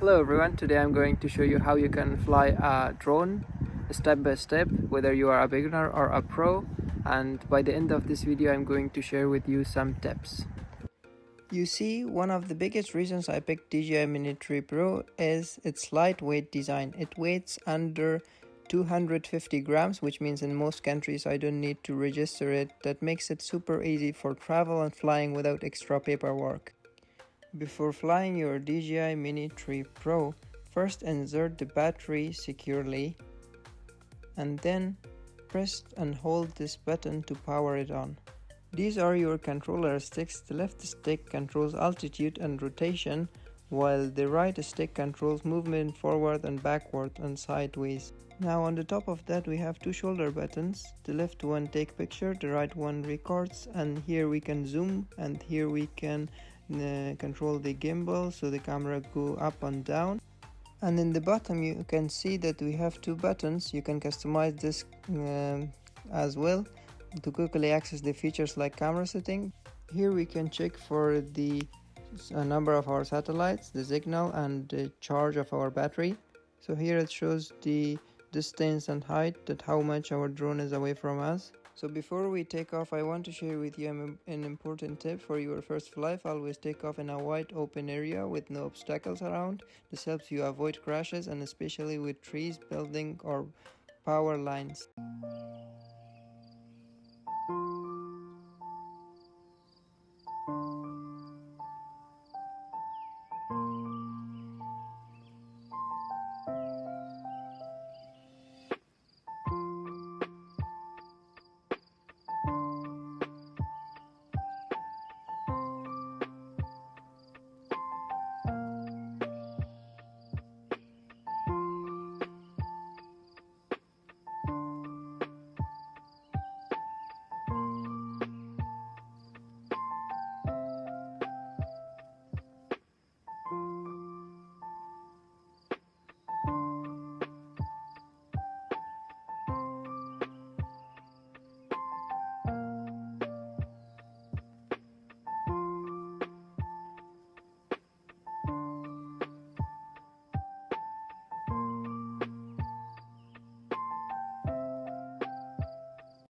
Hello everyone, today I'm going to show you how you can fly a drone step by step, whether you are a beginner or a pro, and by the end of this video I'm going to share with you some tips. You see, one of the biggest reasons I picked DJI Mini 3 Pro is its lightweight design. It weighs under 250 grams, which means in most countries I don't need to register it. That makes it super easy for travel and flying without extra paperwork. Before flying your DJI Mini 3 Pro, first insert the battery securely and then press and hold this button to power it on. These are your controller sticks. The left stick controls altitude and rotation, while the right stick controls movement forward and backward and sideways. Now on the top of that we have two shoulder buttons. The left one take picture, the right one records, and here we can zoom and here we can control the gimbal so the camera go up and down. And in the bottom you can see that we have two buttons. You can customize this as well to quickly access the features like camera setting. Here we can check for the number of our satellites, the signal, and the charge of our battery. So here it shows the distance and height, that how much our drone is away from us. So before we take off, I want to share with you an important tip for your first flight. Always take off in a wide open area with no obstacles around. This helps you avoid crashes, and especially with trees, buildings, or power lines.